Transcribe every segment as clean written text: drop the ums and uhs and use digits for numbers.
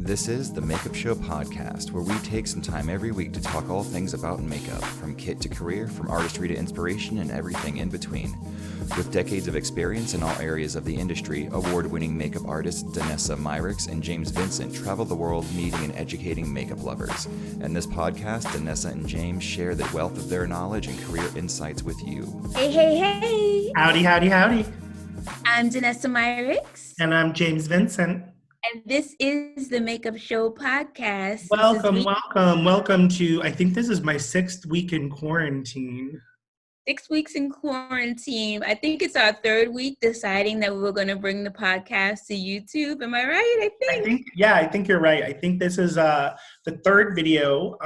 This is the Makeup Show podcast, where we take some time every week to talk all things about makeup, from kit to career, from artistry to inspiration, and everything in between. With decades of experience in all areas of the industry, award-winning makeup artists Danessa and James Vincent travel the world meeting and educating makeup lovers. In this podcast, Danessa and James share the wealth of their knowledge and career insights with you. Hey. Howdy. I'm Danessa. And I'm James Vincent. And this is the Makeup Show podcast. Welcome to, I think this is my 6th week in quarantine. 6 weeks in quarantine. I think it's our 3rd week deciding that we were going to bring the podcast to YouTube. Am I right? I think you're right. I think this is the 3rd video.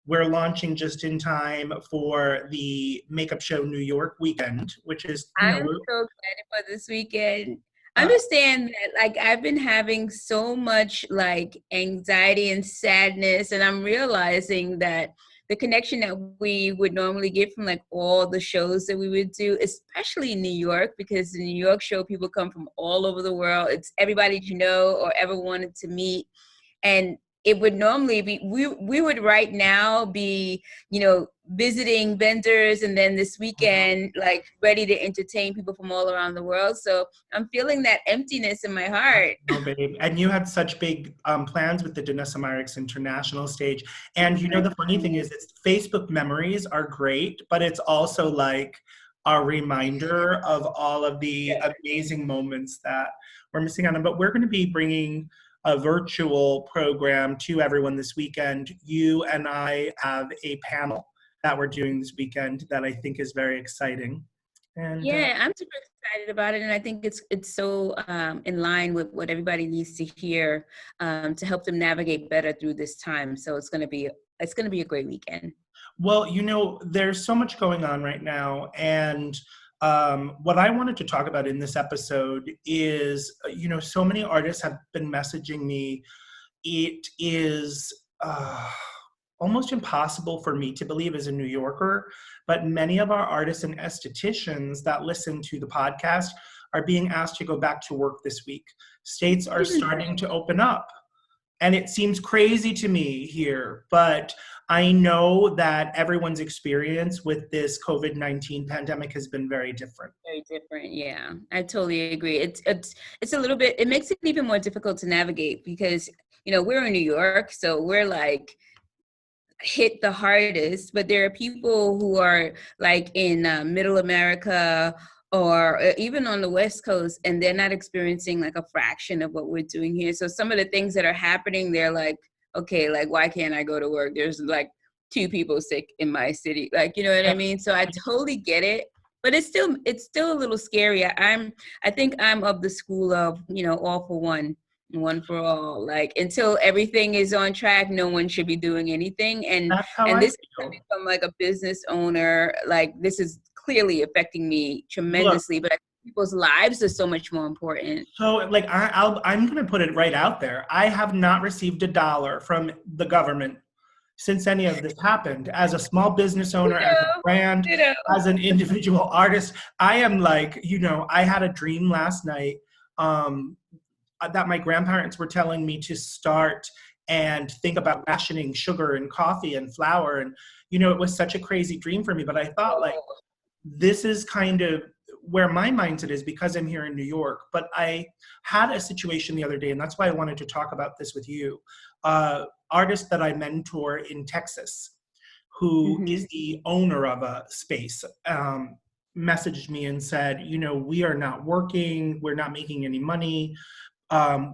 We're launching just in time for the Makeup Show New York weekend, which is, I'm so excited for this weekend. Understand that, I've been having so much, anxiety and sadness, and I'm realizing that the connection that we would normally get from, all the shows that we would do, especially in New York, because the New York show, people come from all over the world. It's everybody you know or ever wanted to meet. And it would normally be, we would right now be, visiting vendors, and then this weekend, ready to entertain people from all around the world. So I'm feeling that emptiness in my heart. Oh, babe. And you had such big plans with the Danessa International stage. And the funny thing is, it's Facebook memories are great, but it's also a reminder of all of the amazing moments that we're missing on them. But we're going to be bringing a virtual program to everyone this weekend. You and I have a panel that we're doing this weekend that I think is very exciting. And I'm super excited about it, and I think it's so in line with what everybody needs to hear to help them navigate better through this time. So it's gonna be a great weekend. Well, there's so much going on right now, and what I wanted to talk about in this episode is, so many artists have been messaging me. It is almost impossible for me to believe as a New Yorker, but many of our artists and estheticians that listen to the podcast are being asked to go back to work this week. States are starting to open up. And it seems crazy to me here, but I know that everyone's experience with this COVID-19 pandemic has been very different. Very different, yeah. I totally agree. It's a little bit, it makes it even more difficult to navigate because, we're in New York, so we're hit the hardest, but there are people who are in middle America or even on the West Coast, and they're not experiencing a fraction of what we're doing here. So some of the things that are happening, they're okay, why can't I go to work? There's 2 people sick in my city. You know what I mean? So I totally get it, but it's still a little scary. I think I'm of the school of, all for one for all. Until everything is on track, no one should be doing anything. And this is coming from a business owner. This is clearly affecting me tremendously. Look, but I think people's lives are so much more important. So I'm going to put it right out there. I have not received $1 from the government since any of this happened. As a small business owner, as a brand, as an individual artist, I am I had a dream last night that my grandparents were telling me to start and think about rationing sugar and coffee and flour. And, it was such a crazy dream for me. But I thought this is kind of where my mindset is because I'm here in New York. But I had a situation the other day, and that's why I wanted to talk about this with you. Artist that I mentor in Texas, who is the owner of a space, messaged me and said, we are not working. We're not making any money.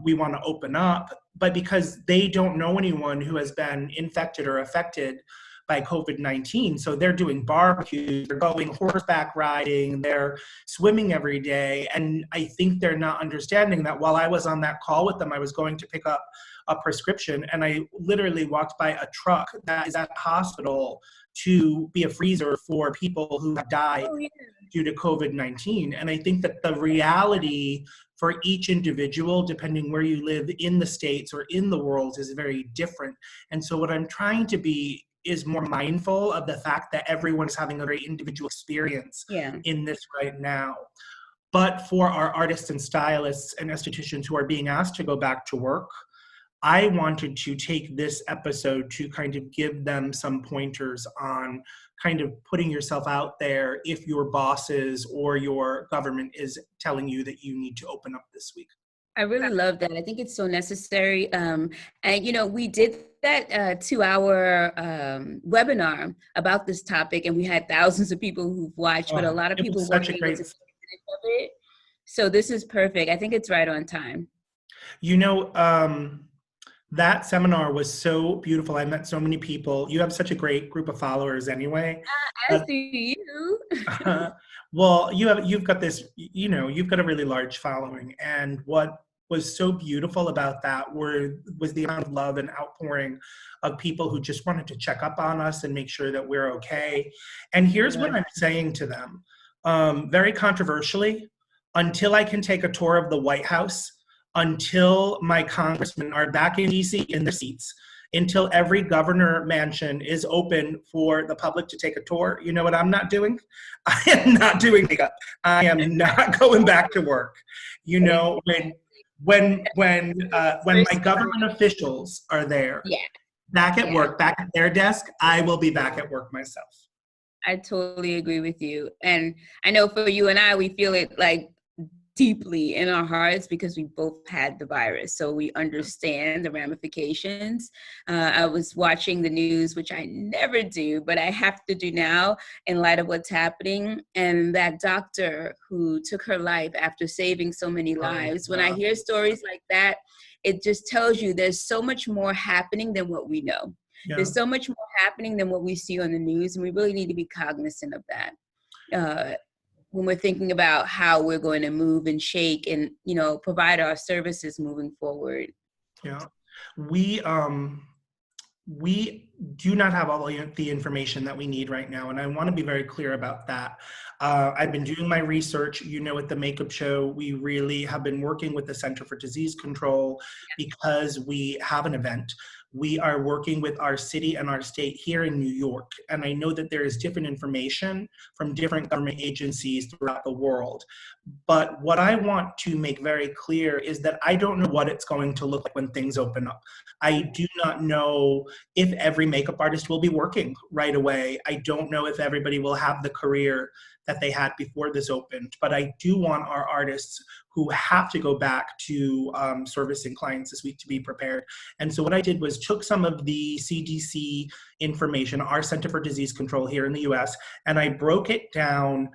We want to open up, but because they don't know anyone who has been infected or affected by COVID-19, so they're doing barbecues, they're going horseback riding, they're swimming every day, and I think they're not understanding that. While I was on that call with them, I was going to pick up a prescription, and I literally walked by a truck that is at the hospital to be a freezer for people who have died due to COVID-19, and I think that the reality for each individual, depending where you live in the States or in the world, is very different. And so what I'm trying to be is more mindful of the fact that everyone's having a very individual experience in this right now. But for our artists and stylists and estheticians who are being asked to go back to work, I wanted to take this episode to kind of give them some pointers on kind of putting yourself out there if your bosses or your government is telling you that you need to open up this week. I really love that. I think it's so necessary. And, we did that 2-hour webinar about this topic, and we had thousands of people who've watched, but a lot of people weren't able to take advantage of it. So this is perfect. I think it's right on time. That seminar was so beautiful. I met so many people. You have such a great group of followers anyway. I see you. Well, you've got this, you've got a really large following. And what was so beautiful about that was the amount of love and outpouring of people who just wanted to check up on us and make sure that we're okay. And here's what I'm saying to them, very controversially, until I can take a tour of the White House, until my congressmen are back in DC in their seats, until every governor mansion is open for the public to take a tour, you know what I'm not doing? I am not doing makeup. I am not going back to work. When my government officials are there, back at work, back at their desk, I will be back at work myself. I totally agree with you. And I know for you and I, we feel it like deeply in our hearts because we both had the virus. So we understand the ramifications. I was watching the news, which I never do, but I have to do now in light of what's happening. And that doctor who took her life after saving so many lives, when I hear stories like that, it just tells you there's so much more happening than what we know. Yeah. There's so much more happening than what we see on the news, and we really need to be cognizant of that. When we're thinking about how we're going to move and shake and, provide our services moving forward. Yeah, we do not have all the information that we need right now. And I want to be very clear about that. I've been doing my research, at the Makeup Show, we really have been working with the Center for Disease Control because we have an event. We are working with our city and our state here in New York. And I know that there is different information from different government agencies throughout the world. But what I want to make very clear is that I don't know what it's going to look like when things open up. I do not know if every makeup artist will be working right away. I don't know if everybody will have the career that they had before this opened, but I do want our artists who have to go back to servicing clients this week to be prepared. And so what I did was took some of the CDC information, our Center for Disease Control here in the US, and I broke it down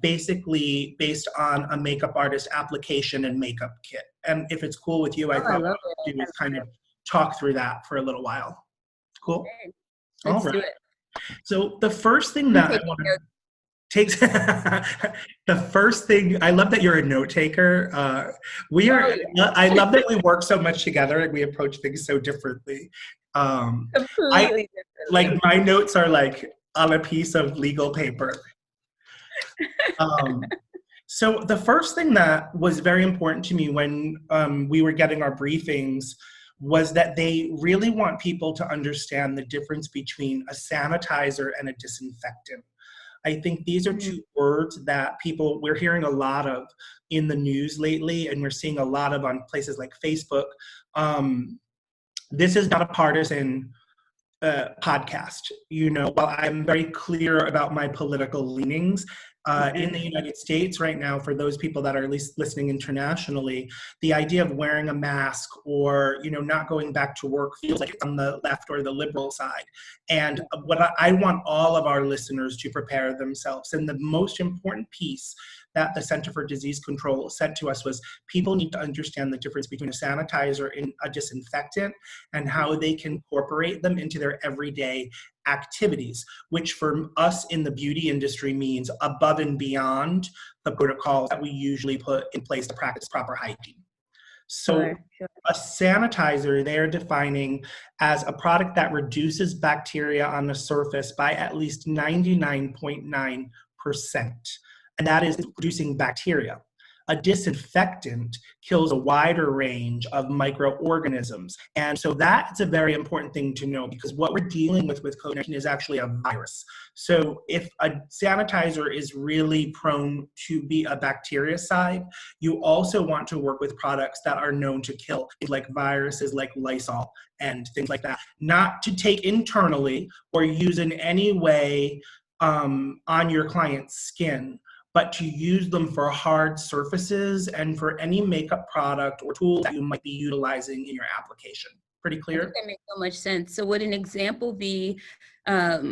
basically based on a makeup artist application and makeup kit. And if it's cool with you, I thought what I do is kind of talk through that for a little while. Cool? Okay. Let's do it. So the first thing that I want to takes the first thing, I love that you're a note taker. I love that we work so much together and we approach things so differently. Completely differently. Like my notes are like on a piece of legal paper. So the first thing that was very important to me when we were getting our briefings was that they really want people to understand the difference between a sanitizer and a disinfectant. I think these are two words that we're hearing a lot of in the news lately, and we're seeing a lot of on places like Facebook. This is not a partisan podcast. While I'm very clear about my political leanings, in the United States right now, for those people that are at least listening internationally, the idea of wearing a mask or, not going back to work feels like it's on the left or the liberal side. And what I want all of our listeners to prepare themselves. And the most important piece that the Center for Disease Control said to us was people need to understand the difference between a sanitizer and a disinfectant and how they can incorporate them into their everyday activities, which for us in the beauty industry means above and beyond the protocols that we usually put in place to practice proper hygiene. So a sanitizer they're defining as a product that reduces bacteria on the surface by at least 99.9%. And that is reducing bacteria. A disinfectant kills a wider range of microorganisms. And so that's a very important thing to know, because what we're dealing with COVID-19 is actually a virus. So if a sanitizer is really prone to be a bactericide, you also want to work with products that are known to kill, like viruses like Lysol and things like that, not to take internally or use in any way on your client's skin, but to use them for hard surfaces and for any makeup product or tool that you might be utilizing in your application. Pretty I clear? think that makes so much sense. So would an example be a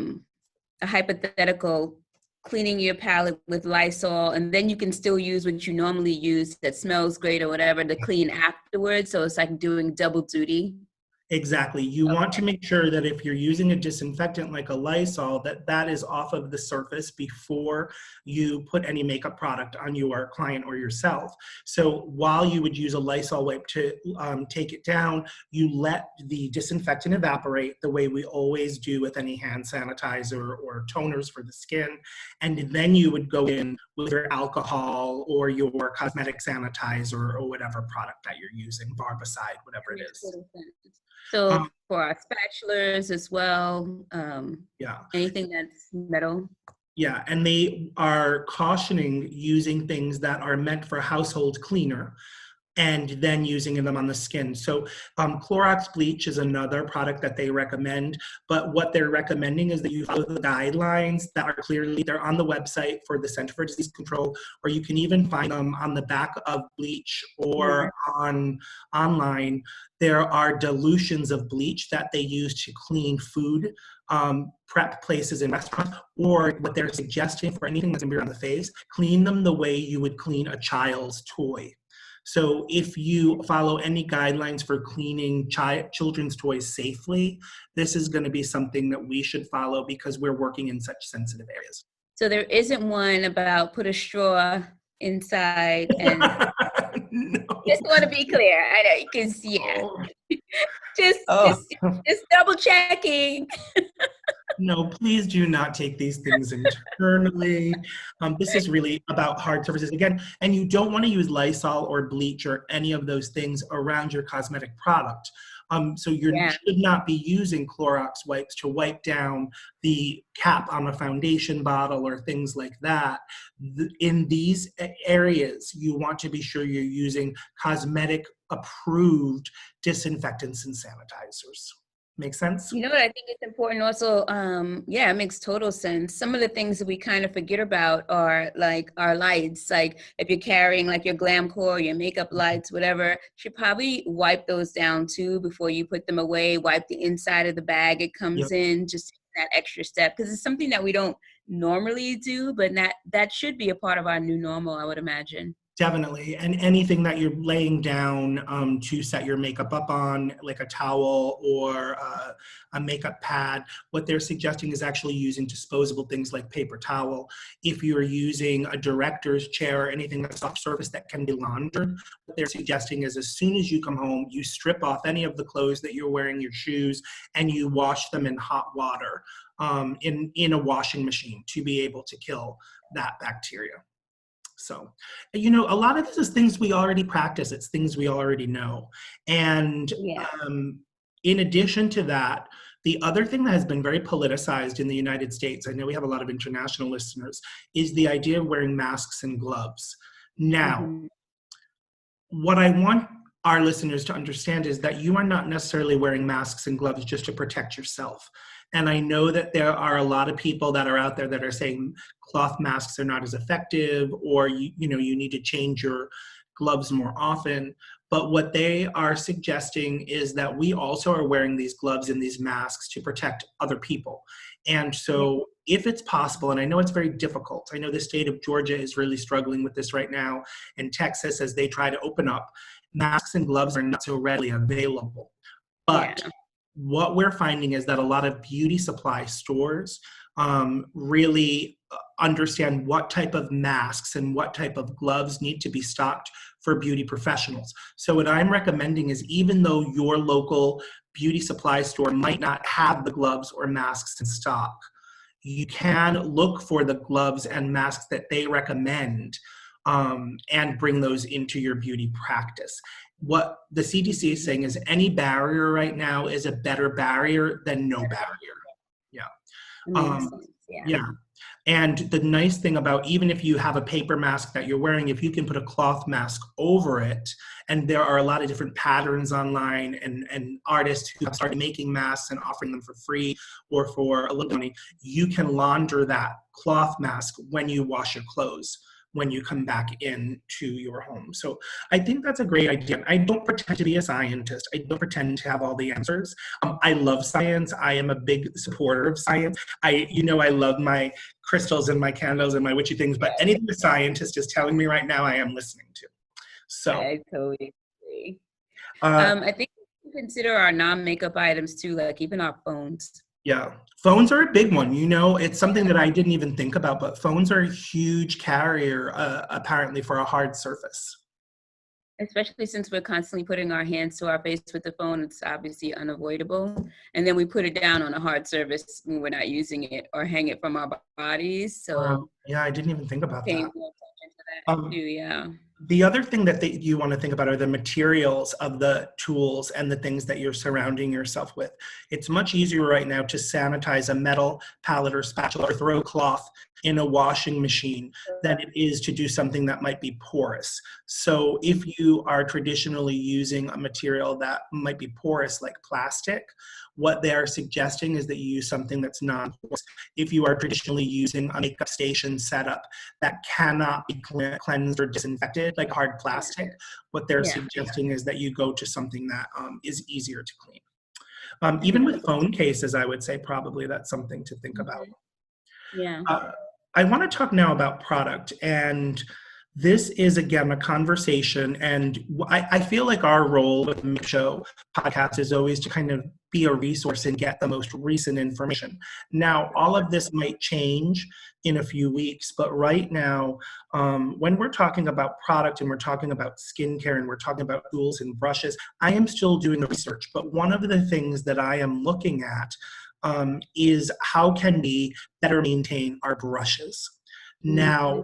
hypothetical cleaning your palette with Lysol, and then you can still use what you normally use that smells great or whatever to clean afterwards? So it's like doing double duty. Exactly. You want to make sure that if you're using a disinfectant like a Lysol, that is off of the surface before you put any makeup product on your client or yourself. So while you would use a Lysol wipe to take it down, you let the disinfectant evaporate the way we always do with any hand sanitizer or toners for the skin. And then you would go in with your alcohol or your cosmetic sanitizer or whatever product that you're using, barbicide, whatever it is. So for our spatulas as well, Yeah. anything that's metal. Yeah, and they are cautioning using things that are meant for household cleaner and then using them on the skin. So Clorox bleach is another product that they recommend, but what they're recommending is that you follow the guidelines that are clearly, they're on the website for the Center for Disease Control, or you can even find them on the back of bleach or online. There are dilutions of bleach that they use to clean food prep places in restaurants, or what they're suggesting for anything that's gonna be on the face, clean them the way you would clean a child's toy. So if you follow any guidelines for cleaning children's toys safely, this is going to be something that we should follow because we're working in such sensitive areas. So there isn't one about put a straw inside and No. Just want to be clear. I know because just double checking. No, please do not take these things internally. This is really about hard surfaces again, and you don't want to use Lysol or bleach or any of those things around your cosmetic product. So you should not be using Clorox wipes to wipe down the cap on a foundation bottle or things like that. In these areas, you want to be sure you're using cosmetic approved disinfectants and sanitizers. Make sense? You know what I think it's important also, it makes total sense. Some of the things that we kind of forget about are like our lights. Like if you're carrying like your glam core, your makeup lights, whatever, you should probably wipe those down too before you put them away. Wipe the inside of the bag it comes in, just that extra step, because it's something that we don't normally do, but that should be a part of our new normal, I would imagine. Definitely. And anything that you're laying down to set your makeup up on, like a towel or a makeup pad, what they're suggesting is actually using disposable things like paper towel. If you're using a director's chair or anything that's soft surface that can be laundered, what they're suggesting is as soon as you come home, you strip off any of the clothes that you're wearing, your shoes, and you wash them in hot water in a washing machine to be able to kill that bacteria. So, a lot of this is things we already practice. It's things we already know. And in addition to that, the other thing that has been very politicized in the United States, I know we have a lot of international listeners, is the idea of wearing masks and gloves. Now, what I want our listeners to understand is that you are not necessarily wearing masks and gloves just to protect yourself. And I know that there are a lot of people that are out there that are saying cloth masks are not as effective, or you need to change your gloves more often. But what they are suggesting is that we also are wearing these gloves and these masks to protect other people. And so if it's possible, and I know it's very difficult, I know the state of Georgia is really struggling with this right now, and Texas, as they try to open up, masks and gloves are not so readily available. But what we're finding is that a lot of beauty supply stores really understand what type of masks and what type of gloves need to be stocked for beauty professionals. So what I'm recommending is, even though your local beauty supply store might not have the gloves or masks in stock, you can look for the gloves and masks that they recommend and bring those into your beauty practice. What the CDC is saying is any barrier right now is a better barrier than no barrier. Yeah. Yeah. And the nice thing about, even if you have a paper mask that you're wearing, if you can put a cloth mask over it, and there are a lot of different patterns online and artists who have started making masks and offering them for free or for a little money, you can launder that cloth mask when you wash your clothes, when you come back into your home. So I think that's a great idea. I don't pretend to be a scientist. I don't pretend to have all the answers. I love science. I am a big supporter of science. I love my crystals and my candles and my witchy things, but anything the scientist is telling me right now, I am listening to. So I totally agree. I think we can consider our non-makeup items too, like even our phones. Yeah, phones are a big one. It's something that I didn't even think about, but phones are a huge carrier, apparently, for a hard surface. Especially since we're constantly putting our hands to our face with the phone, it's obviously unavoidable. And then we put it down on a hard surface when we're not using it, or hang it from our bodies. So yeah, I didn't even think about that. Yeah. The other thing that you want to think about are the materials of the tools and the things that you're surrounding yourself with. It's much easier right now to sanitize a metal palette or spatula or throw cloth in a washing machine than it is to do something that might be porous. So if you are traditionally using a material that might be porous, like plastic, what they are suggesting is that you use something that's non-porous. If you are traditionally using a makeup station setup that cannot be cleansed or disinfected, like hard plastic, what they're suggesting is that you go to something that is easier to clean. Even with phone cases, I would say probably that's something to think about. Yeah. I want to talk now about product, and this is, again, a conversation, and I feel like our role with the Make Show podcast is always to kind of be a resource and get the most recent information. Now, all of this might change in a few weeks, but right now, when we're talking about product and we're talking about skincare and we're talking about tools and brushes, I am still doing the research, but one of the things that I am looking at is how can we better maintain our brushes. Now,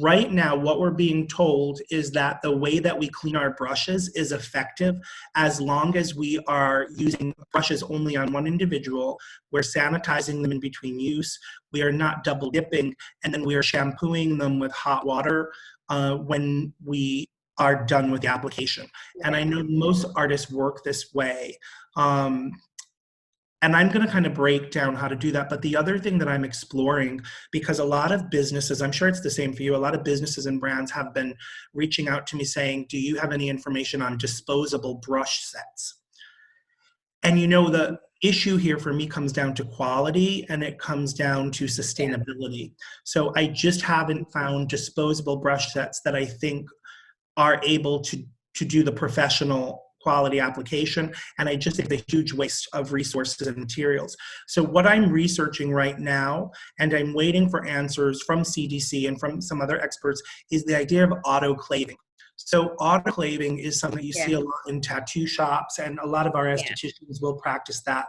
right now, what we're being told is that the way that we clean our brushes is effective as long as we are using brushes only on one individual. We're sanitizing them in between use. We are not double dipping, and then we are shampooing them with hot water when we are done with the application. And I know most artists work this way. And I'm going to kind of break down how to do that. But the other thing that I'm exploring, because a lot of businesses, I'm sure it's the same for you, a lot of businesses and brands have been reaching out to me saying, do you have any information on disposable brush sets? And the issue here for me comes down to quality, and it comes down to sustainability. So I just haven't found disposable brush sets that I think are able to do the professional quality application, and I just think it's a huge waste of resources and materials. So what I'm researching right now, and I'm waiting for answers from CDC and from some other experts, is the idea of autoclaving. So autoclaving is something you see a lot in tattoo shops, and a lot of our estheticians will practice that.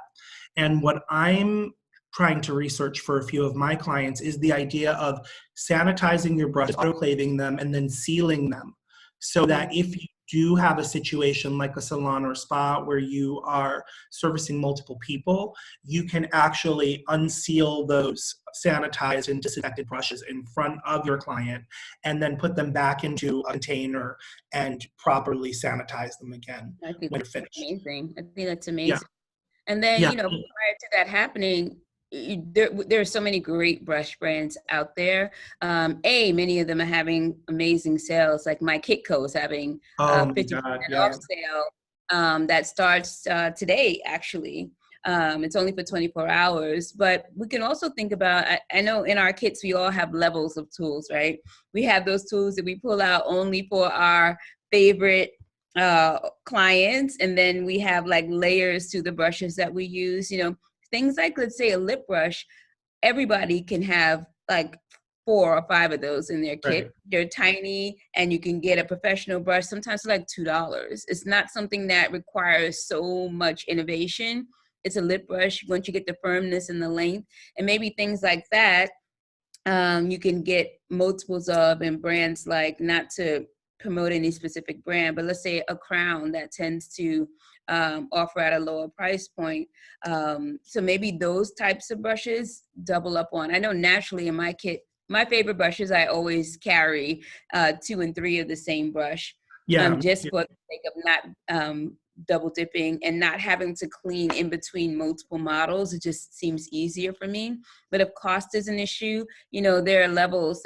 And what I'm trying to research for a few of my clients is the idea of sanitizing your brushes, autoclaving them, and then sealing them, so that if you do have a situation like a salon or spa where you are servicing multiple people, you can actually unseal those sanitized and disinfected brushes in front of your client and then put them back into a container and properly sanitize them again when you're finished. Amazing. I think that's amazing. Yeah. And then, prior to that happening, there are so many great brush brands out there. Many of them are having amazing sales. Like my Kitco is having 50% off sale that starts today, actually. It's only for 24 hours. But we can also think about, I know in our kits, we all have levels of tools, right? We have those tools that we pull out only for our favorite clients. And then we have like layers to the brushes that we use, things like, let's say, a lip brush. Everybody can have like 4 or 5 of those in their kit. Right. They're tiny, and you can get a professional brush, sometimes like $2. It's not something that requires so much innovation. It's a lip brush. Once you get the firmness and the length, and maybe things like that, you can get multiples of, and brands like, not to promote any specific brand, but let's say a Crown that tends to offer at a lower price point. So maybe those types of brushes double up on. I know naturally in my kit, my favorite brushes, I always carry 2 and 3 of the same brush, Yeah. just for the sake of not double dipping and not having to clean in between multiple models. It just seems easier for me. But if cost is an issue, there are levels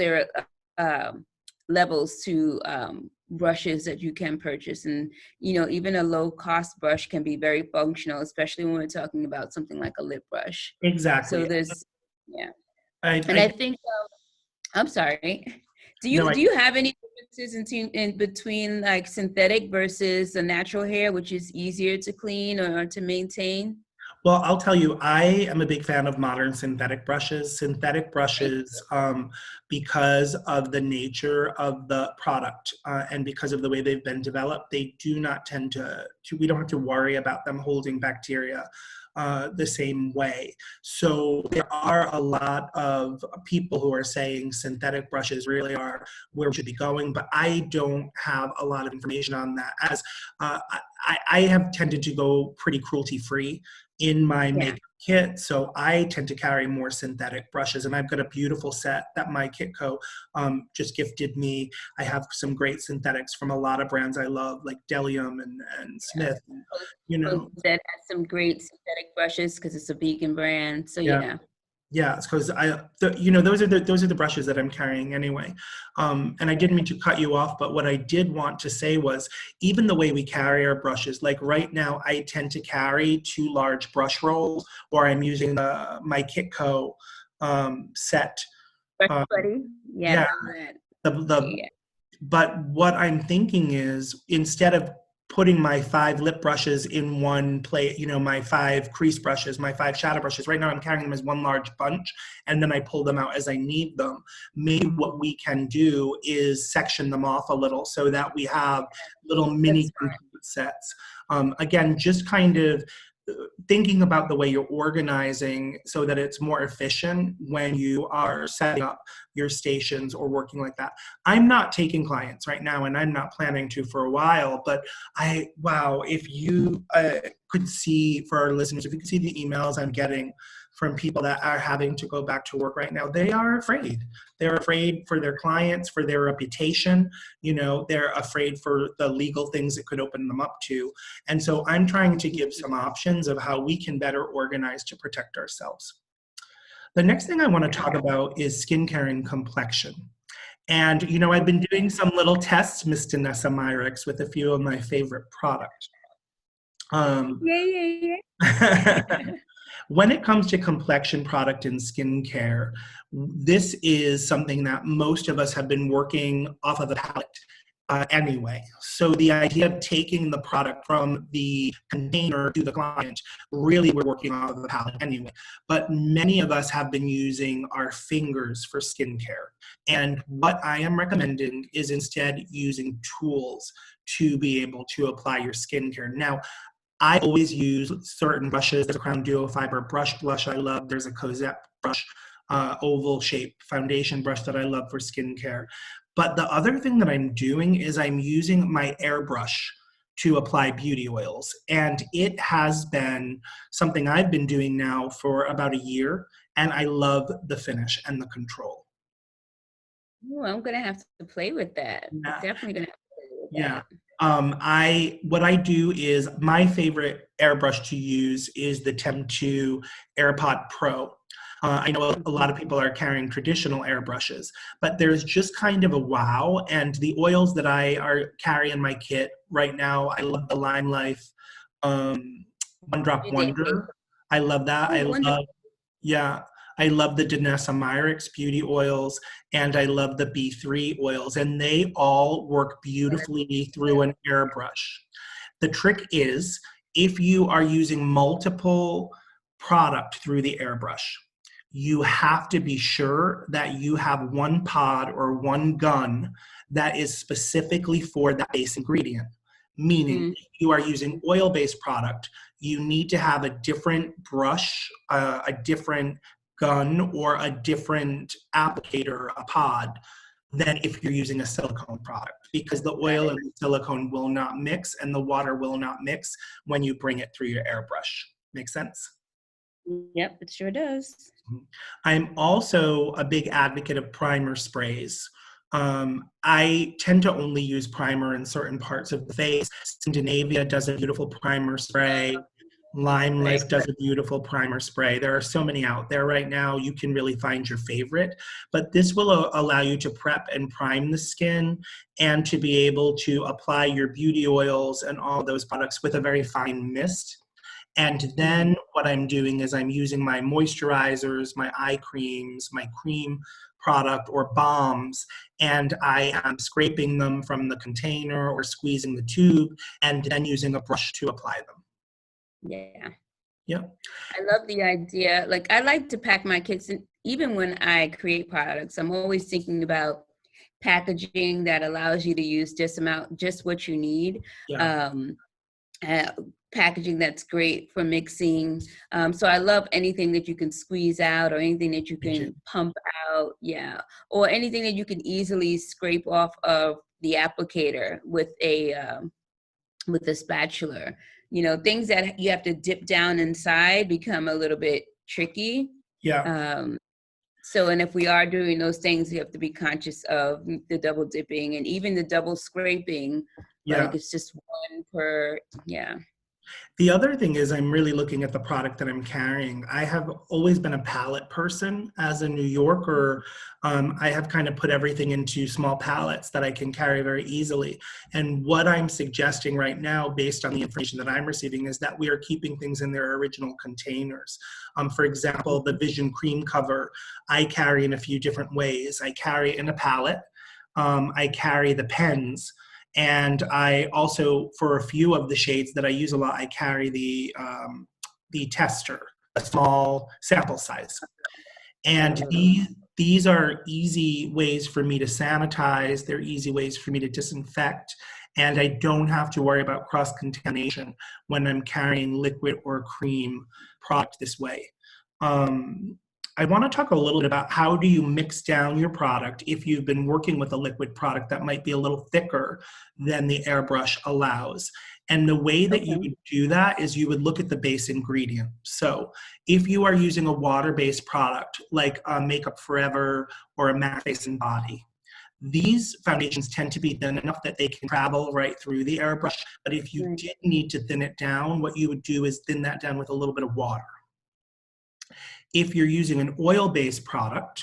to brushes that you can purchase. And, even a low cost brush can be very functional, especially when we're talking about something like a lip brush. Exactly. So there's, yeah. I think, I'm sorry. Do No, you have any differences in between like synthetic versus the natural hair, which is easier to clean or to maintain? Well, I'll tell you, I am a big fan of modern synthetic brushes. Synthetic brushes, because of the nature of the product and because of the way they've been developed, they do not tend we don't have to worry about them holding bacteria the same way. So there are a lot of people who are saying synthetic brushes really are where we should be going, but I don't have a lot of information on that, as I have tended to go pretty cruelty-free in my makeup kit. So I tend to carry more synthetic brushes, and I've got a beautiful set that my Kitco just gifted me. I have some great synthetics from a lot of brands I love, like Delium and Smith. That has some great synthetic brushes because it's a vegan brand. So yeah. Yeah, it's because those are the brushes that I'm carrying anyway. And I didn't mean to cut you off, but what I did want to say was, even the way we carry our brushes, like right now, I tend to carry 2 large brush rolls, or I'm using my Kitco set. Brush buddy. Yeah. But what I'm thinking is, instead of putting my 5 lip brushes in one plate, my 5 crease brushes, my 5 shadow brushes, right now I'm carrying them as one large bunch, and then I pull them out as I need them. Maybe what we can do is section them off a little so that we have little mini sets. Again, just kind of thinking about the way you're organizing so that it's more efficient when you are setting up your stations or working like that. I'm not taking clients right now, and I'm not planning to for a while, but if you could see, for our listeners, if you could see the emails I'm getting from people that are having to go back to work right now, they are afraid. They're afraid for their clients, for their reputation. They're afraid for the legal things it could open them up to. And so I'm trying to give some options of how we can better organize to protect ourselves. The next thing I want to talk about is skincare and complexion. And, I've been doing some little tests, Miss Danessa Myrex, with a few of my favorite products. When it comes to complexion product and skincare, this is something that most of us have been working off of the palette anyway. So the idea of taking the product from the container to the client, really we're working off of the palette anyway. But many of us have been using our fingers for skincare. And what I am recommending is instead using tools to be able to apply your skincare. Now, I always use certain brushes. There's a Crown Duo Fiber blush I love. There's a Cosette brush, oval shape foundation brush that I love for skincare. But the other thing that I'm doing is I'm using my airbrush to apply beauty oils. And it has been something I've been doing now for about a year. And I love the finish and the control. Oh, I'm going to have to play with that. Yeah. Definitely going to have to play with that. What I do is, my favorite airbrush to use is the Tem2 AirPod Pro. I know a lot of people are carrying traditional airbrushes, but there's just kind of a wow. And the oils that I carry in my kit right now, I love the Lime Life One Drop Wonder. I love that. I love the Danessa Myrex beauty oils, and I love the B3 oils, and they all work beautifully through an airbrush. The trick is, if you are using multiple product through the airbrush, you have to be sure that you have one pod or one gun that is specifically for that base ingredient. Meaning, if you are using oil-based product, you need to have a different brush, a different gun or a different applicator, a pod, than if you're using a silicone product, because the oil and the silicone will not mix and the water will not mix when you bring it through your airbrush. Make sense? Yep, it sure does. I'm also a big advocate of primer sprays. I tend to only use primer in certain parts of the face. Scandinavia does a beautiful primer spray. Lime Lift does a beautiful primer spray. There are so many out there right now. You can really find your favorite, but this will allow you to prep and prime the skin and to be able to apply your beauty oils and all those products with a very fine mist. And then what I'm doing is I'm using my moisturizers, my eye creams, my cream product or balms, and I am scraping them from the container or squeezing the tube and then using a brush to apply them. Yeah. Yep. I love the idea. Like, I like to pack my kits, and even when I create products, I'm always thinking about packaging that allows you to use just what you need. Yeah. Packaging that's great for mixing. So I love anything that you can squeeze out or anything that you can pump out. Yeah. Or anything that you can easily scrape off of the applicator with a spatula. You know, things that you have to dip down inside become a little bit tricky. Yeah. So, and if we are doing those things, we have to be conscious of the double dipping and even the double scraping. Yeah. Like, it's just one per, yeah. The other thing is I'm really looking at the product that I'm carrying. I have always been a palette person. As a New Yorker, I have kind of put everything into small pallets that I can carry very easily. And what I'm suggesting right now, based on the information that I'm receiving, is that we are keeping things in their original containers. For example, the Vision Cream Cover, I carry in a few different ways. I carry in a pallet. I carry the pens. And I also, for a few of the shades that I use a lot, I carry the tester, a small sample size. And these are easy ways for me to sanitize. They're easy ways for me to disinfect. And I don't have to worry about cross-contamination when I'm carrying liquid or cream product this way. I want to talk a little bit about how do you mix down your product if you've been working with a liquid product that might be a little thicker than the airbrush allows. And the way that you would do that is you would look at the base ingredient. So if you are using a water-based product like Makeup Forever or a Matte Face and Body, these foundations tend to be thin enough that they can travel right through the airbrush. But if you did need to thin it down, what you would do is thin that down with a little bit of water. If you're using an oil-based product,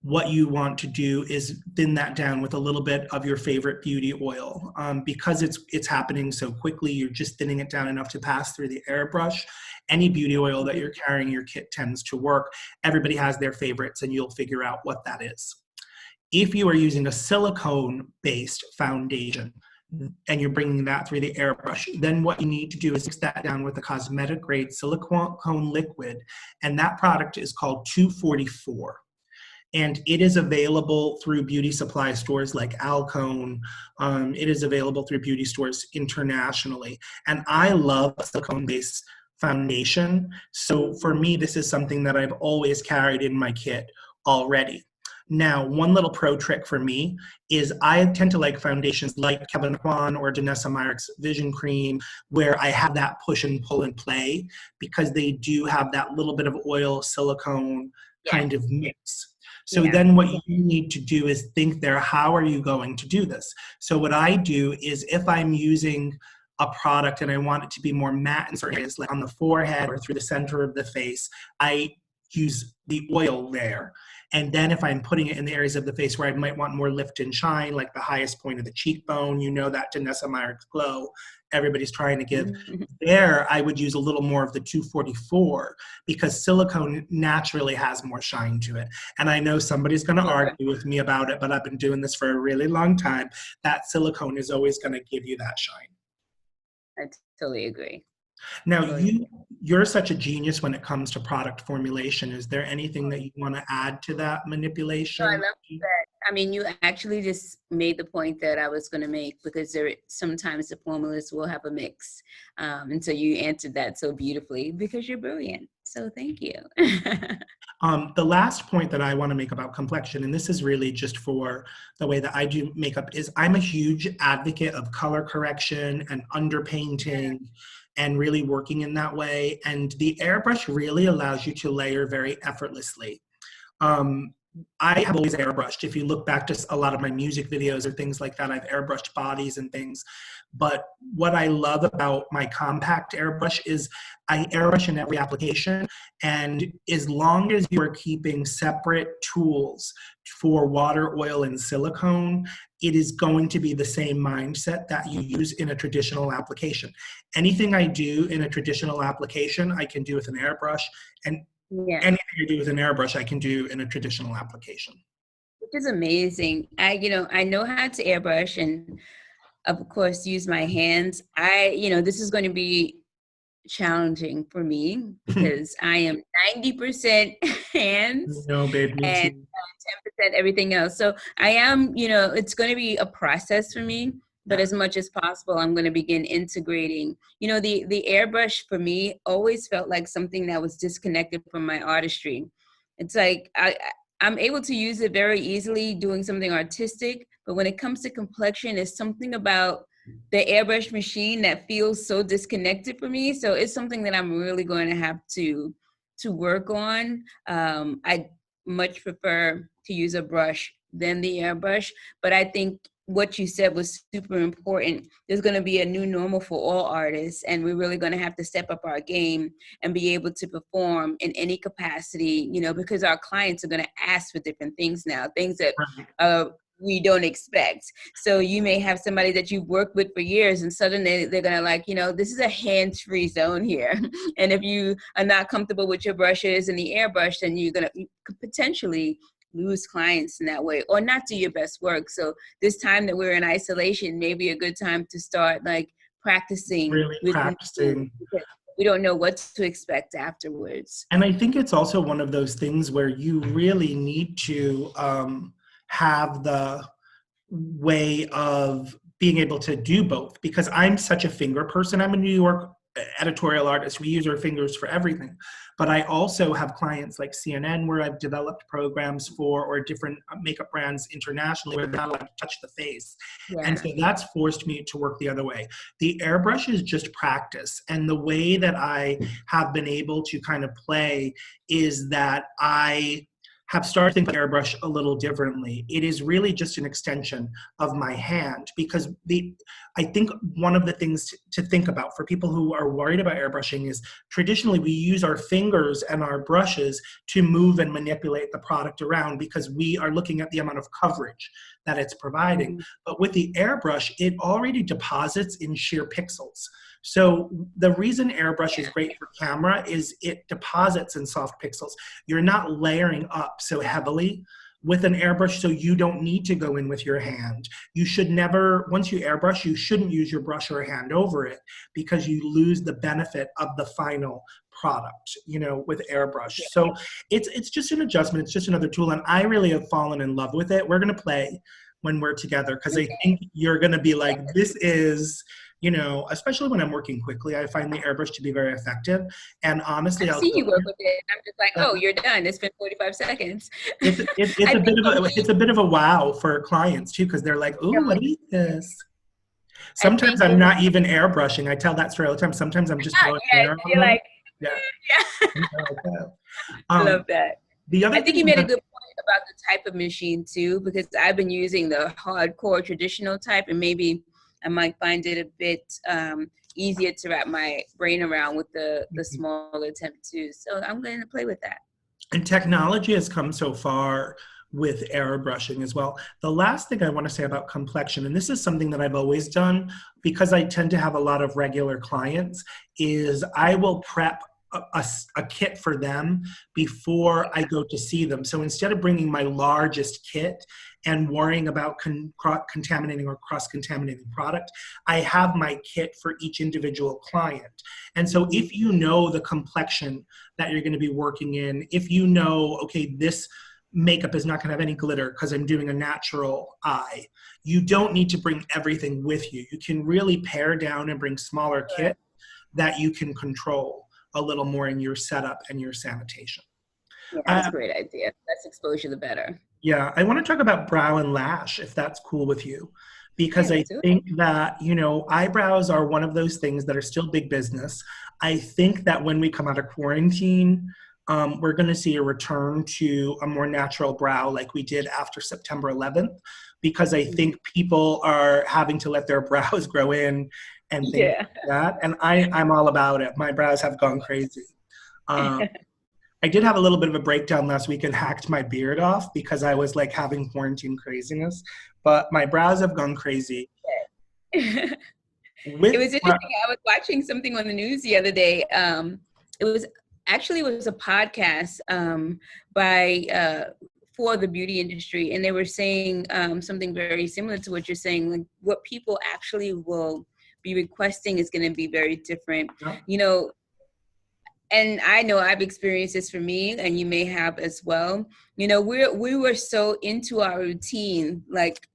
what you want to do is thin that down with a little bit of your favorite beauty oil. Because it's happening so quickly, you're just thinning it down enough to pass through the airbrush. Any beauty oil that you're carrying in your kit tends to work. Everybody has their favorites, and you'll figure out what that is. If you are using a silicone-based foundation, and you're bringing that through the airbrush, then what you need to do is mix that down with a cosmetic grade silicone liquid, and that product is called 244. And it is available through beauty supply stores like Alcone. It is available through beauty stores internationally. And I love silicone-based foundation. So for me, this is something that I've always carried in my kit already. Now, one little pro trick for me is I tend to like foundations like Kevin Kwan or Danessa Meyrick's Vision Cream, where I have that push and pull and play, because they do have that little bit of oil silicone kind of mix. So then what you need to do is think there, how are you going to do this? So what I do is if I'm using a product and I want it to be more matte in certain areas, like on the forehead or through the center of the face, I use the oil there. And then if I'm putting it in the areas of the face where I might want more lift and shine, like the highest point of the cheekbone, you know, that Danessa Meyrick's glow everybody's trying to give, there I would use a little more of the 244, because silicone naturally has more shine to it. And I know somebody's going to argue with me about it, but I've been doing this for a really long time. That silicone is always going to give you that shine. I totally agree. Now, Oh, yeah. you're such a genius when it comes to product formulation. Is there anything that you want to add to that No, I manipulation? love that. I mean, you actually just made the point that I was going to make, because sometimes the formulas will have a mix. And so you answered that so beautifully, because you're brilliant. So thank you. The last point that I want to make about complexion, and this is really just for the way that I do makeup, is I'm a huge advocate of color correction and underpainting and really working in that way. And the airbrush really allows you to layer very effortlessly. Um, I have always airbrushed. If you look back to a lot of my music videos or things like that, I've airbrushed bodies and things. But what I love about my compact airbrush is I airbrush in every application. And as long as you are keeping separate tools for water, oil, and silicone, it is going to be the same mindset that you use in a traditional application. Anything I do in a traditional application, I can do with an airbrush. And Yeah. anything you do with an airbrush, I can do in a traditional application. Which is amazing. I know how to airbrush and of course use my hands. This is going to be challenging for me because I am 90% hands No, babe, me and too. 10% everything else. So I am, it's going to be a process for me, but Yeah. as much as possible, I'm going to begin integrating. The airbrush for me always felt like something that was disconnected from my artistry. It's like I'm able to use it very easily doing something artistic, but when it comes to complexion, it's something about the airbrush machine that feels so disconnected for me. So it's something that I'm really going to have to work on. I much prefer to use a brush than the airbrush, but I think what you said was super important. There's going to be a new normal for all artists, and we're really going to have to step up our game and be able to perform in any capacity, because our clients are going to ask for different things now, things that we don't expect. So you may have somebody that you've worked with for years, and suddenly they're going to this is a hands-free zone here. And if you are not comfortable with your brushes and the airbrush, then you could potentially lose clients in that way or not do your best work. So this time that we're in isolation may be a good time to start practicing Really with practicing. because we don't know what to expect afterwards. And I think it's also one of those things where you really need to have the way of being able to do both, because I'm such a finger person. I'm a New York editorial artist. We use our fingers for everything. But I also have clients like CNN where I've developed programs for, or different makeup brands internationally where they're not allowed to touch the face. Yeah. And so that's forced me to work the other way. The airbrush is just practice. And the way that I have been able to kind of play is that I have started to think of airbrush a little differently. It is really just an extension of my hand, because I think one of the things to think about for people who are worried about airbrushing is traditionally we use our fingers and our brushes to move and manipulate the product around because we are looking at the amount of coverage that it's providing. Mm-hmm. But with the airbrush, it already deposits in sheer pixels. So the reason airbrush is great for camera is it deposits in soft pixels. You're not layering up so heavily with an airbrush, so you don't need to go in with your hand. You should never, once you airbrush, you shouldn't use your brush or hand over it because you lose the benefit of the final product, with airbrush. Yeah. So it's just an adjustment. It's just another tool. And I really have fallen in love with it. We're going to play when we're together because I think you're going to be like, this is, especially when I'm working quickly, I find the airbrush to be very effective. And honestly, I'll see you work with it. I'm just like, oh, you're done. It's been 45 seconds. It's a bit of a wow for clients too, because they're like, ooh, what is this? Sometimes I'm not even airbrushing. I tell that story all the time. Sometimes I'm just throwing hair on them. Like, yeah. I love that. I think you made a good point about the type of machine too, because I've been using the hardcore traditional type, and maybe I might find it a bit easier to wrap my brain around with the smaller temp too. So I'm going to play with that. And technology has come so far with airbrushing as well. The last thing I want to say about complexion, and this is something that I've always done because I tend to have a lot of regular clients, is I will prep a kit for them before I go to see them. So instead of bringing my largest kit and worrying about contaminating or cross-contaminating product, I have my kit for each individual client. And so if you know the complexion that you're going to be working in, if you know, okay, this makeup is not going to have any glitter because I'm doing a natural eye, you don't need to bring everything with you. You can really pare down and bring smaller kits that you can control a little more in your setup and your sanitation. Yeah, that's a great idea. Less exposure, the better. Yeah, I want to talk about brow and lash, if that's cool with you, because I think that, you know, eyebrows are one of those things that are still big business. I think that when we come out of quarantine, we're going to see a return to a more natural brow like we did after September 11th, because I think people are having to let their brows grow in and things like that. And I'm all about it. My brows have gone crazy. I did have a little bit of a breakdown last week and hacked my beard off because I was like having quarantine craziness, but my brows have gone crazy. It was interesting. I was watching something on the news the other day. It was a podcast for the beauty industry, and they were saying something very similar to what you're saying. Like, what people actually will be requesting is going to be very different. You know, and I know I've experienced this for me, and you may have as well. You know, we were so into our routine, like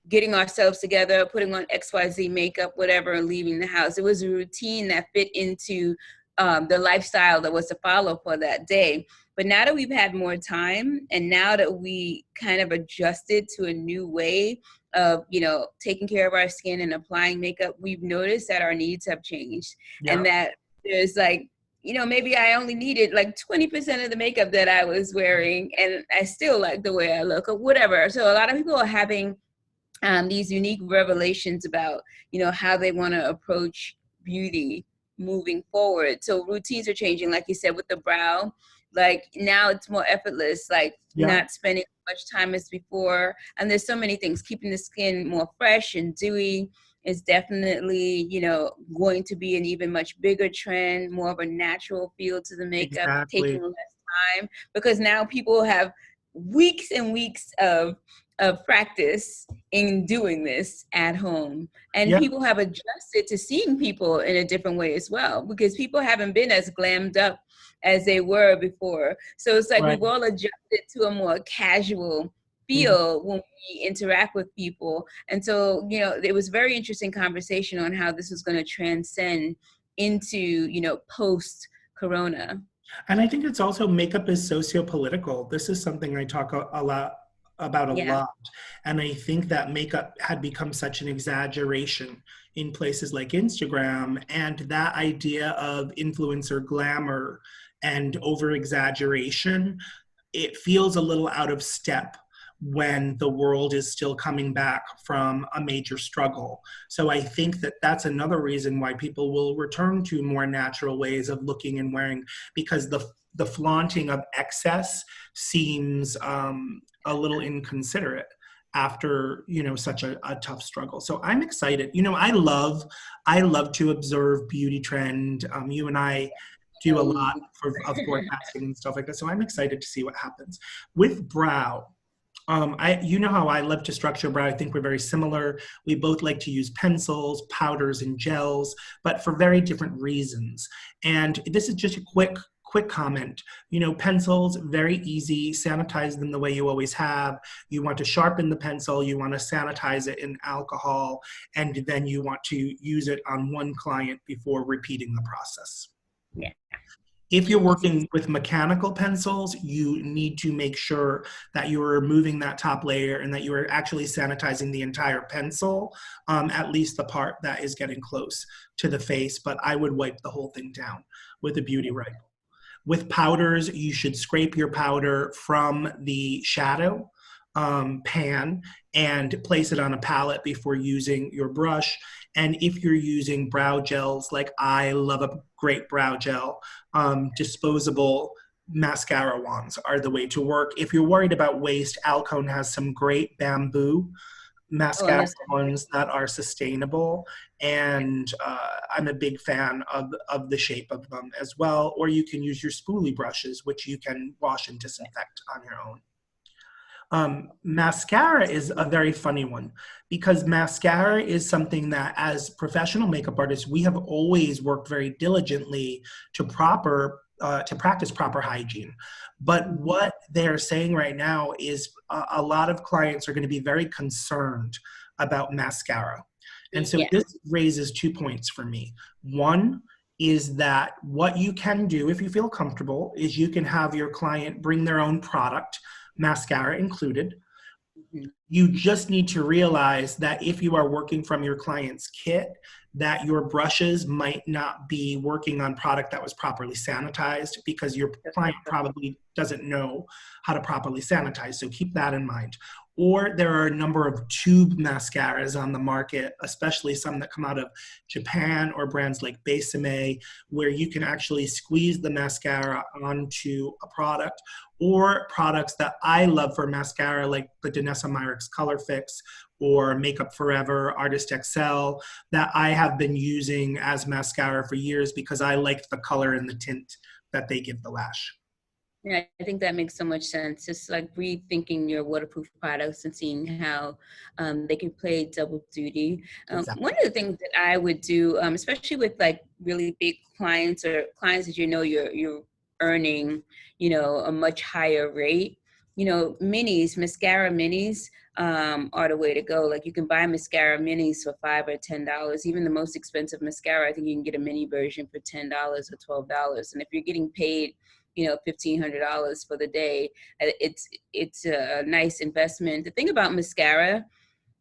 getting ourselves together, putting on XYZ makeup, whatever, and leaving the house. It was a routine that fit into the lifestyle that was to follow for that day. But now that we've had more time, and now that we kind of adjusted to a new way of, you know, taking care of our skin and applying makeup, we've noticed that our needs have changed, and that there's like, you know, maybe I only needed like 20% of the makeup that I was wearing, and I still like the way I look or whatever. So a lot of people are having these unique revelations about, you know, how they want to approach beauty moving forward. So routines are changing, like you said, with the brow. Like now it's more effortless, like not spending as much time as before. And there's so many things. Keeping the skin more fresh and dewy is definitely, you know, going to be an even much bigger trend, more of a natural feel to the makeup, taking less time, because now people have weeks and weeks of practice in doing this at home. And people have adjusted to seeing people in a different way as well, because people haven't been as glammed up as they were before. So it's like we've all adjusted to a more casual feel when we interact with people. And so, you know, it was a very interesting conversation on how this is going to transcend into, you know, post-corona. And I think it's also, makeup is socio-political. This is something I talk a lot about a lot. And I think that makeup had become such an exaggeration in places like Instagram, and that idea of influencer glamour and over exaggeration, it feels a little out of step when the world is still coming back from a major struggle. So I think that that's another reason why people will return to more natural ways of looking and wearing, because the flaunting of excess seems a little inconsiderate after, you know, such a tough struggle. So I'm excited. You know, I love to observe beauty trend. You and I do a lot of forecasting and stuff like that. So I'm excited to see what happens with brow. You know how I love to structure brow. I think we're very similar. We both like to use pencils, powders, and gels, but for very different reasons. And this is just a quick comment. You know, pencils, very easy. Sanitize them the way you always have. You want to sharpen the pencil. You want to sanitize it in alcohol. And then you want to use it on one client before repeating the process. Yeah. If you're working with mechanical pencils, you need to make sure that you are removing that top layer and that you are actually sanitizing the entire pencil, at least the part that is getting close to the face. But I would wipe the whole thing down with a beauty wipe. With powders, you should scrape your powder from the shadow pan and place it on a palette before using your brush. And if you're using brow gels, like I love a great brow gel, disposable mascara wands are the way to work. If you're worried about waste, Alcone has some great bamboo Oh, I mascara understand. ones that are sustainable, and I'm a big fan of the shape of them as well. Or you can use your spoolie brushes, which you can wash and disinfect on your own. Mascara is a very funny one, because mascara is something that, as professional makeup artists, we have always worked very diligently to practice proper hygiene. But what they're saying right now is a lot of clients are going to be very concerned about mascara. And so Yeah. this raises 2 points for me. One is that what you can do, if you feel comfortable, is you can have your client bring their own product, mascara included. Mhm. You just need to realize that if you are working from your client's kit, that your brushes might not be working on product that was properly sanitized, because your client probably doesn't know how to properly sanitize. So keep that in mind. Or there are a number of tube mascaras on the market, especially some that come out of Japan or brands like Besame, where you can actually squeeze the mascara onto a product. Or products that I love for mascara, like the Danessa Color Fix or Makeup Forever Artist XL, that I have been using as mascara for years because I liked the color and the tint that they give the lash. Yeah, I think that makes so much sense. Just like rethinking your waterproof products and seeing how they can play double duty. Exactly. One of the things that I would do, especially with like really big clients or clients that you're earning, a much higher rate. Mascara minis are the way to go. Like you can buy mascara minis for $5 or $10. Even the most expensive mascara, I think you can get a mini version for $10 or $12. And if you're getting paid $1,500 for the day, it's a nice investment. The thing about mascara,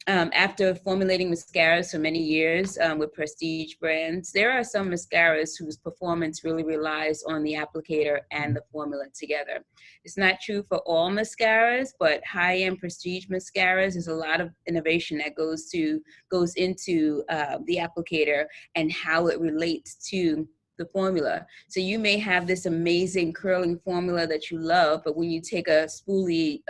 after formulating mascaras for many years with prestige brands, there are some mascaras whose performance really relies on the applicator and the formula together. It's not true for all mascaras, but high-end prestige mascaras, there's a lot of innovation that goes into the applicator and how it relates to the formula. So you may have this amazing curling formula that you love, but when you take a spoolie,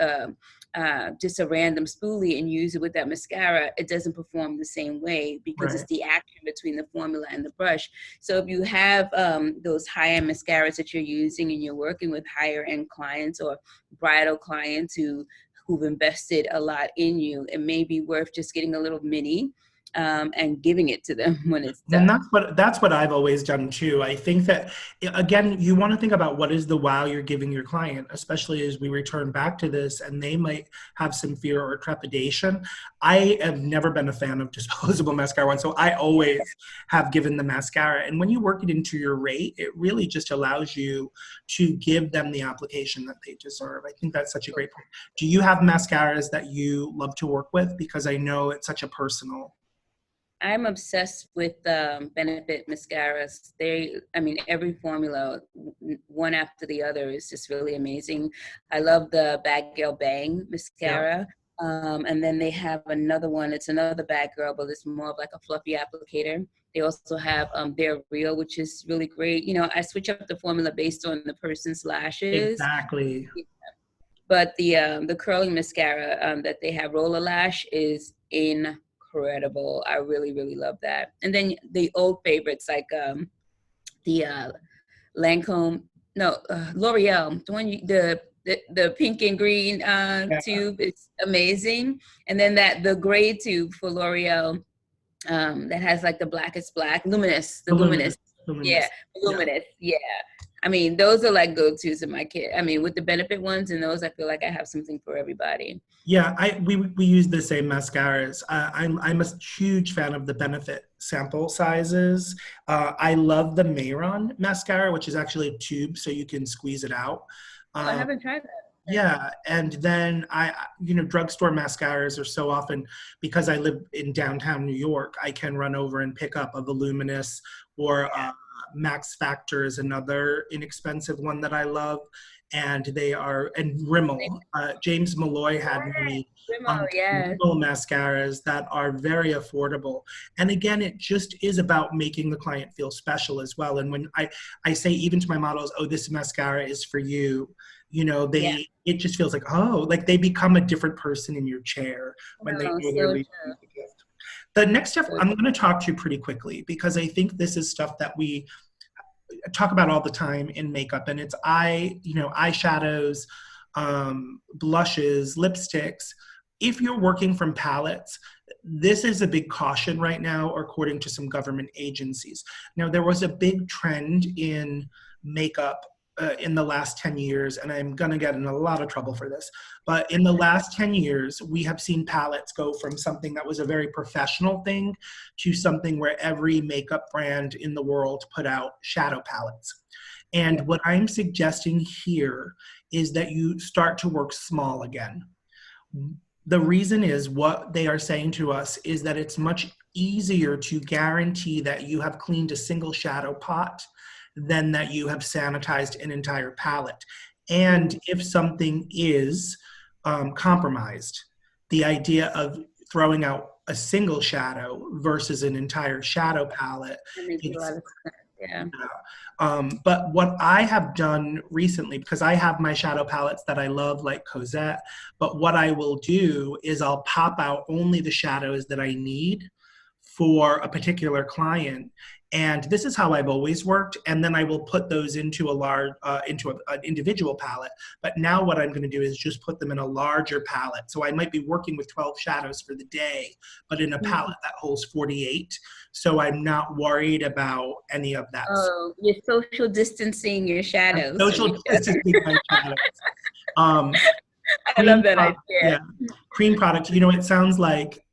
just a random spoolie, and use it with that mascara, it doesn't perform the same way because it's the action between the formula and the brush. So if you have those high-end mascaras that you're using and you're working with higher-end clients or bridal clients who've invested a lot in you, it may be worth just getting a little mini and giving it to them when it's done. And that's what I've always done too. I think that, again, you want to think about what is the wow you're giving your client, especially as we return back to this and they might have some fear or trepidation. I have never been a fan of disposable mascara ones, so I always have given the mascara. And when you work it into your rate, it really just allows you to give them the application that they deserve. I think that's such a great point. Do you have mascaras that you love to work with? Because I know it's such a personal. I'm obsessed with Benefit mascaras. Every formula, one after the other, is just really amazing. I love the Bad Girl Bang mascara. And then they have another one. It's another Bad Girl, but it's more of like a fluffy applicator. They also have They're Real, which is really great. I switch up the formula based on the person's lashes. Exactly. But the curling mascara that they have, Roller Lash, is incredible. I really, really love that. And then the old favorites like the Lancome, no, L'Oreal, the pink and green tube is amazing. And then the gray tube for L'Oreal that has like the blackest black, Luminous. Yeah, Luminous. Yeah. Those are like go-tos in my kit. With the Benefit ones and those, I feel like I have something for everybody. Yeah, we use the same mascaras. I'm a huge fan of the Benefit sample sizes. I love the Mayron mascara, which is actually a tube, so you can squeeze it out. I haven't tried that. Yeah, and then drugstore mascaras are so often, because I live in downtown New York, I can run over and pick up a Voluminous, or Max Factor is another inexpensive one that I love. And Rimmel. James Malloy had me Rimmel mascaras that are very affordable. And again, it just is about making the client feel special as well. And when I say even to my models, oh, this mascara is for you, it just feels like, oh, like they become a different person in your chair when they know they're leaving the gift. The next step, I'm going to talk to you pretty quickly, because I think this is stuff that we talk about all the time in makeup, and it's eyeshadows, blushes, lipsticks. If you're working from palettes, this is a big caution right now, according to some government agencies. Now, there was a big trend in makeup in the last 10 years, and I'm going to get in a lot of trouble for this, but in the last 10 years, we have seen palettes go from something that was a very professional thing to something where every makeup brand in the world put out shadow palettes. And what I'm suggesting here is that you start to work small again. The reason is, what they are saying to us is that it's much easier to guarantee that you have cleaned a single shadow pot than that you have sanitized an entire palette. And if something is compromised, the idea of throwing out a single shadow versus an entire shadow palette. That makes a lot of sense. Yeah. But what I have done recently, because I have my shadow palettes that I love, like Cosette, but what I will do is I'll pop out only the shadows that I need for a particular client. And this is how I've always worked. And then I will put those into an individual palette. But now what I'm going to do is just put them in a larger palette. So I might be working with 12 shadows for the day, but in a palette that holds 48. So I'm not worried about any of that. Oh, you're social distancing your shadows. Social distancing my shadows. I love that idea. Yeah. Cream product. It sounds like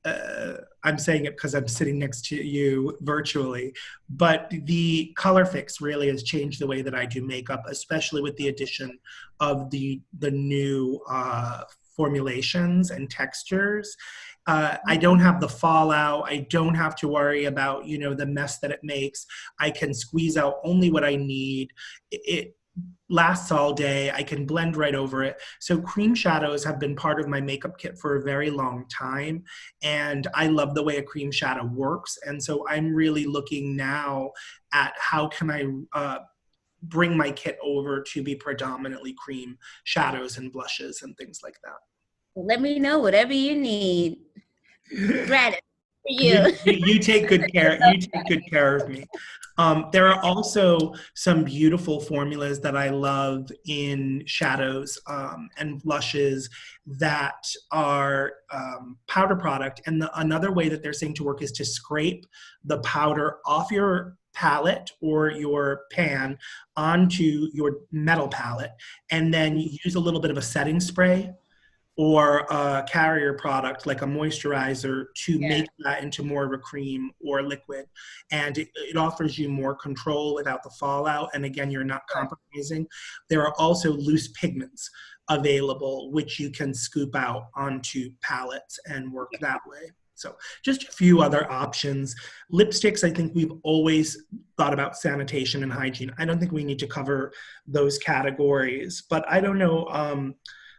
I'm saying it because I'm sitting next to you virtually, but the color fix really has changed the way that I do makeup, especially with the addition of the new formulations and textures. I don't have the fallout. I don't have to worry about, the mess that it makes. I can squeeze out only what I need. It lasts all day. I can blend right over it. So cream shadows have been part of my makeup kit for a very long time. And I love the way a cream shadow works. And so I'm really looking now at how can I bring my kit over to be predominantly cream shadows and blushes and things like that. Let me know whatever you need. Right. You take good care. You take good care of me. There are also some beautiful formulas that I love in shadows and blushes that are powder product. And another way that they're saying to work is to scrape the powder off your palette or your pan onto your metal palette, and then you use a little bit of a setting spray or a carrier product like a moisturizer to make that into more of a cream or liquid. And it offers you more control without the fallout. And again, you're not compromising. There are also loose pigments available, which you can scoop out onto palettes and work that way. So just a few other options. Lipsticks, I think we've always thought about sanitation and hygiene. I don't think we need to cover those categories, but I don't know.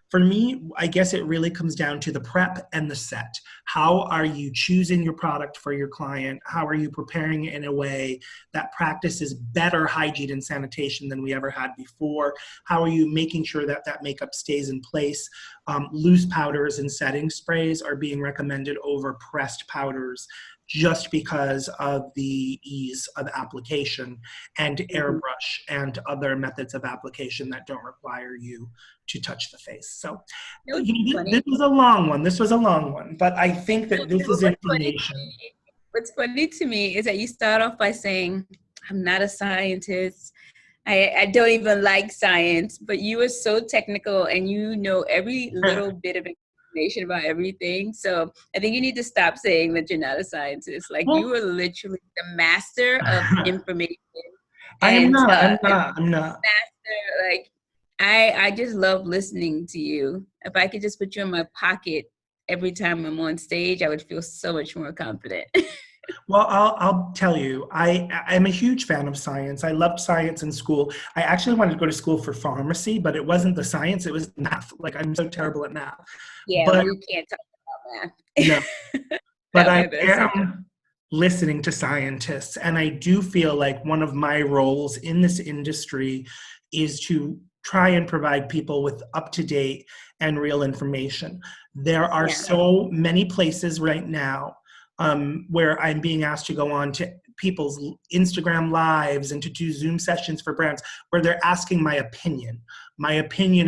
For me, I guess it really comes down to the prep and the set. How are you choosing your product for your client? How are you preparing it in a way that practices better hygiene and sanitation than we ever had before? How are you making sure that that makeup stays in place? Loose powders and setting sprays are being recommended over pressed powders just because of the ease of application, and airbrush and other methods of application that don't require you to touch the face. So this was a long one. This was a long one, but I think that this is information. What's funny to me is that you start off by saying, I'm not a scientist. I don't even like science, but you are so technical and you know every little bit of information about everything. So I think you need to stop saying that you're not a scientist. Like, you are literally the master of information. I'm not. Master, like, I just love listening to you. If I could just put you in my pocket every time I'm on stage, I would feel so much more confident. Well, I'll tell you, I'm a huge fan of science. I loved science in school. I actually wanted to go to school for pharmacy, but it wasn't the science, it was math. Like, I'm so terrible at math. Yeah, but we can't talk about math. No. But I am listening to scientists, and I do feel like one of my roles in this industry is to try and provide people with up-to-date and real information. There are so many places right now where I'm being asked to go on to people's Instagram lives and to do Zoom sessions for brands where they're asking my opinion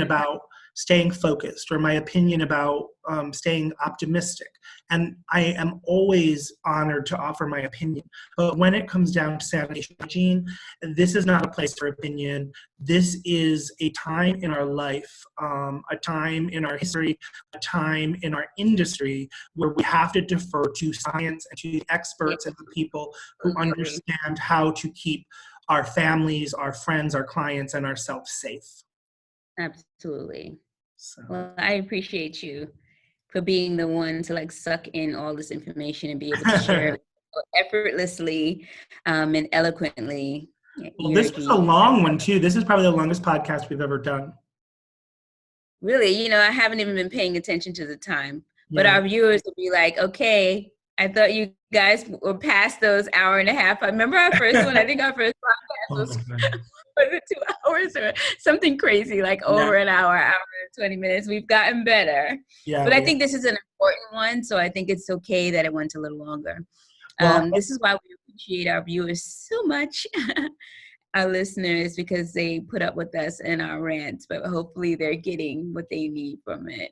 about staying focused, or my opinion about staying optimistic. And I am always honored to offer my opinion. But when it comes down to sanitation hygiene, this is not a place for opinion. This is a time in our life, a time in our history, a time in our industry where we have to defer to science and to the experts and the people who understand how to keep our families, our friends, our clients, and ourselves safe. Absolutely. So. Well, I appreciate you for being the one to like suck in all this information and be able to share it effortlessly and eloquently. Well, this was a long one too. This is probably the longest podcast we've ever done. Really, I haven't even been paying attention to the time, but our viewers will be like, okay, I thought you guys were past those hour and a half. I remember our first one. I think our first podcast was it 2 hours or something crazy, like over an hour and 20 minutes. We've gotten better. But I think this is an important one, so I think it's okay that it went a little longer. This is why we appreciate our viewers so much, our listeners, because they put up with us and our rants, but hopefully they're getting what they need from it.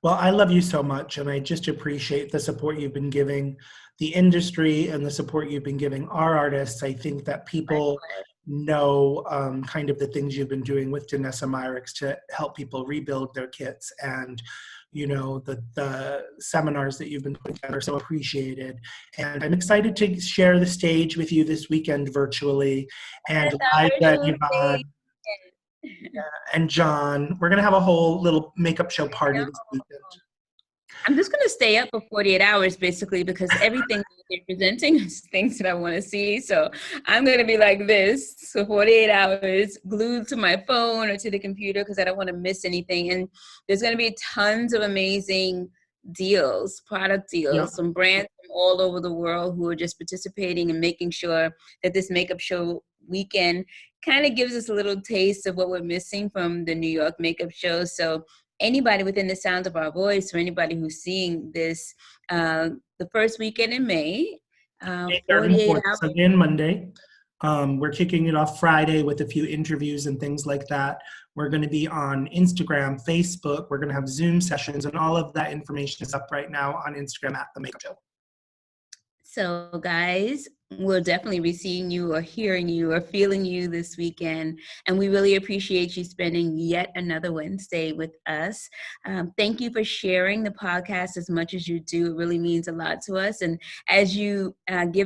Well, I love you so much, and I just appreciate the support you've been giving the industry and the support you've been giving our artists. I think that people know kind of the things you've been doing with Danessa Myricks to help people rebuild their kits, and the seminars that you've been putting together are so appreciated. And I'm excited to share the stage with you this weekend virtually, and Liza and Yvonne and John. We're gonna have a whole little makeup show party this weekend. I'm just going to stay up for 48 hours, basically, because everything that they're presenting is things that I want to see. So I'm going to be like this for 48 hours, glued to my phone or to the computer, because I don't want to miss anything. And there's going to be tons of amazing deals, product deals, some brands from all over the world who are just participating and making sure that this makeup show weekend kind of gives us a little taste of what we're missing from the New York makeup show. So anybody within the sound of our voice, or anybody who's seeing this, the first weekend in May, 48 hours. Sunday and Monday. We're kicking it off Friday with a few interviews and things like that. We're going to be on Instagram, Facebook. We're going to have Zoom sessions, and all of that information is up right now on Instagram at The Makeup Show. So guys, we'll definitely be seeing you or hearing you or feeling you this weekend. And we really appreciate you spending yet another Wednesday with us. Thank you for sharing the podcast as much as you do. It really means a lot to us. And as you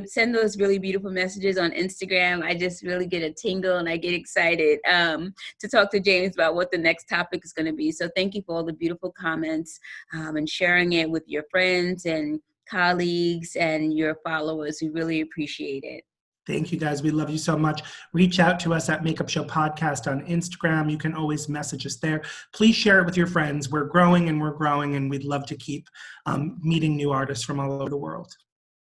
send those really beautiful messages on Instagram, I just really get a tingle and I get excited to talk to James about what the next topic is going to be. So thank you for all the beautiful comments and sharing it with your friends and colleagues and your followers. We really appreciate it. Thank you, guys. We love you so much. Reach out to us at Makeup Show Podcast on Instagram. You can always message us there. Please share it with your friends. We're growing, and we'd love to keep meeting new artists from all over the world.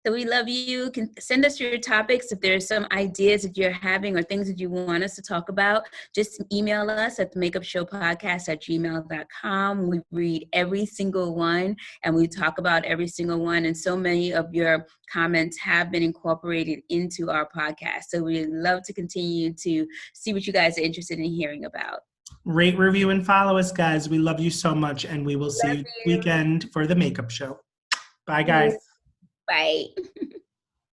So we love you. You can send us your topics. If there's some ideas that you're having or things that you want us to talk about, just email us at themakeupshowpodcast@gmail.com. We read every single one and we talk about every single one. And so many of your comments have been incorporated into our podcast. So we'd love to continue to see what you guys are interested in hearing about. Rate, review, and follow us, guys. We love you so much, and we will see you this weekend for the Makeup Show. Bye, guys. Bye.